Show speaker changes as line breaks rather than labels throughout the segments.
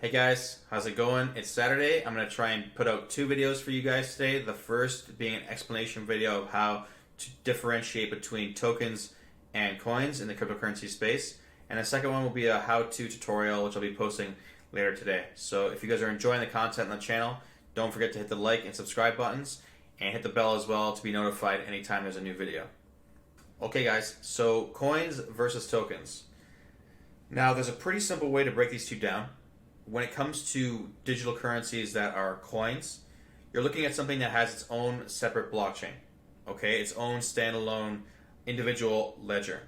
Hey guys, how's it going? It's Saturday. I'm going to try and put out two videos for you guys today. The first being an explanation video of how to differentiate between tokens and coins in the cryptocurrency space. And the second one will be a how-to tutorial, which I'll be posting later today. So if you guys are enjoying the content on the channel, don't forget to hit the like and subscribe buttons and hit the bell as well to be notified anytime there's a new video. Okay guys, so coins versus tokens. Now there's a pretty simple way to break these two down. When it comes to digital currencies that are coins, you're looking at something that has its own separate blockchain, okay? Its own standalone individual ledger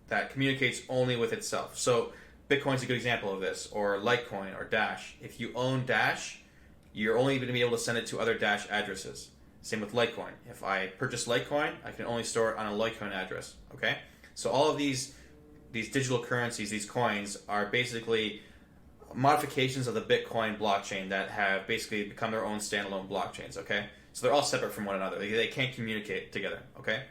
that communicates only with itself. So Bitcoin's a good example of this, or Litecoin or Dash. If you own Dash, you're only going to be able to send it to other Dash addresses. Same with Litecoin. If I purchase Litecoin, I can only store it on a Litecoin address, okay? So all of these digital currencies, these coins, are basically modifications of the Bitcoin blockchain that have basically become their own standalone blockchains, okay? So they're all separate from one another. They can't communicate together, okay?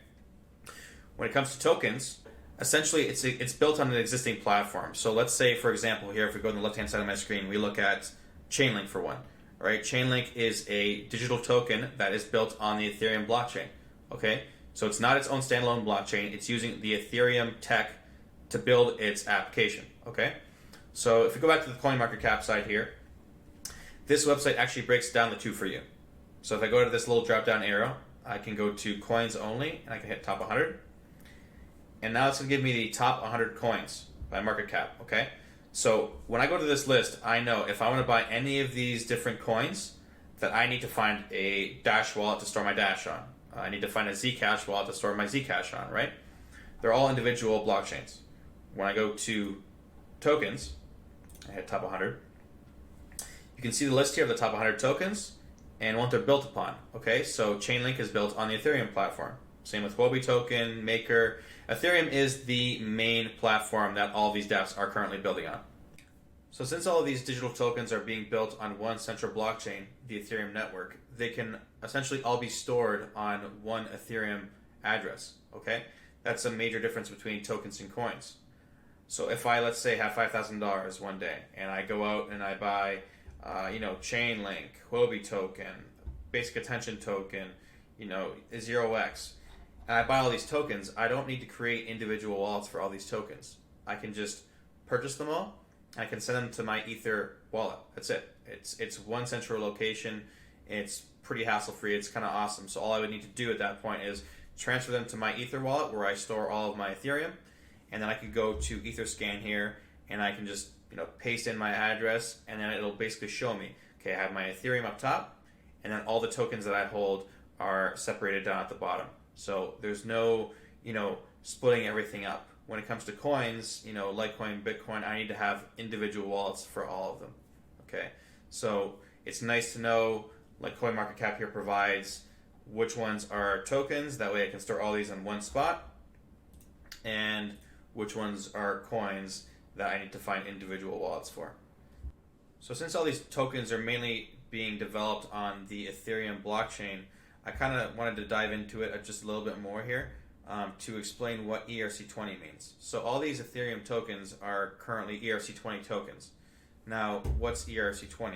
When it comes to tokens, essentially it's built on an existing platform. So let's say, for example, here, if we go to the left-hand side of my screen, we look at Chainlink for one, right? Chainlink is a digital token that is built on the Ethereum blockchain, okay? So it's not its own standalone blockchain. It's using the Ethereum tech to build its application, okay? So if we go back to the CoinMarketCap side here, this website actually breaks down the two for you. So if I go to this little drop down arrow, I can go to coins only and I can hit top 100. And now it's going to give me the top 100 coins by market cap, okay? So when I go to this list, I know if I want to buy any of these different coins that I need to find a Dash wallet to store my Dash on. I need to find a Zcash wallet to store my Zcash on, right? They're all individual blockchains. When I go to tokens, I hit top 100. You can see the list here of the top 100 tokens and what they're built upon. Okay, so Chainlink is built on the Ethereum platform. Same with Huobi token, Maker. Ethereum is the main platform that all these dApps are currently building on. So since all of these digital tokens are being built on one central blockchain, the Ethereum network, they can essentially all be stored on one Ethereum address. Okay, that's a major difference between tokens and coins. So if I, let's say, have $5,000 one day and I go out and I buy, Chainlink, Huobi token, Basic Attention token, ZeroX, and I buy all these tokens, I don't need to create individual wallets for all these tokens. I can just purchase them all and I can send them to my Ether wallet. That's it. It's one central location. It's pretty hassle-free. It's kind of awesome. So all I would need to do at that point is transfer them to my Ether wallet where I store all of my Ethereum. And then I could go to Etherscan here, and I can just paste in my address, and then it'll basically show me, okay, I have my Ethereum up top, and then all the tokens that I hold are separated down at the bottom. So there's no, splitting everything up. When it comes to coins, Litecoin, Bitcoin, I need to have individual wallets for all of them. Okay, so it's nice to know, like CoinMarketCap here provides, which ones are tokens. That way I can store all these in one spot, and which ones are coins that I need to find individual wallets for. So since all these tokens are mainly being developed on the Ethereum blockchain, I kind of wanted to dive into it just a little bit more here to explain what ERC20 means. So all these Ethereum tokens are currently ERC20 tokens. Now, what's ERC20?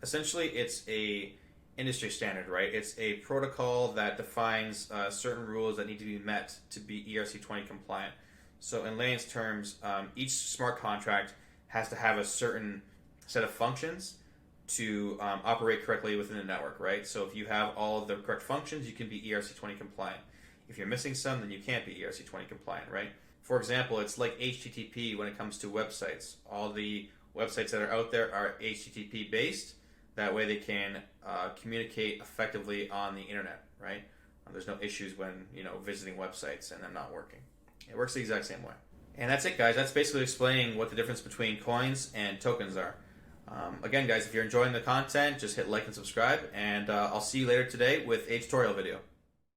Essentially, it's a industry standard, right? It's a protocol that defines certain rules that need to be met to be ERC20 compliant. So in layman's terms, each smart contract has to have a certain set of functions to operate correctly within the network, right? So if you have all of the correct functions, you can be ERC20 compliant. If you're missing some, then you can't be ERC20 compliant, right? For example, it's like HTTP when it comes to websites. All the websites that are out there are HTTP based. That way they can communicate effectively on the internet, right? There's no issues when visiting websites and them not working. It works the exact same way. And that's it, guys. That's basically explaining what the difference between coins and tokens are. Again, guys, if you're enjoying the content, just hit like and subscribe, and I'll see you later today with a tutorial video.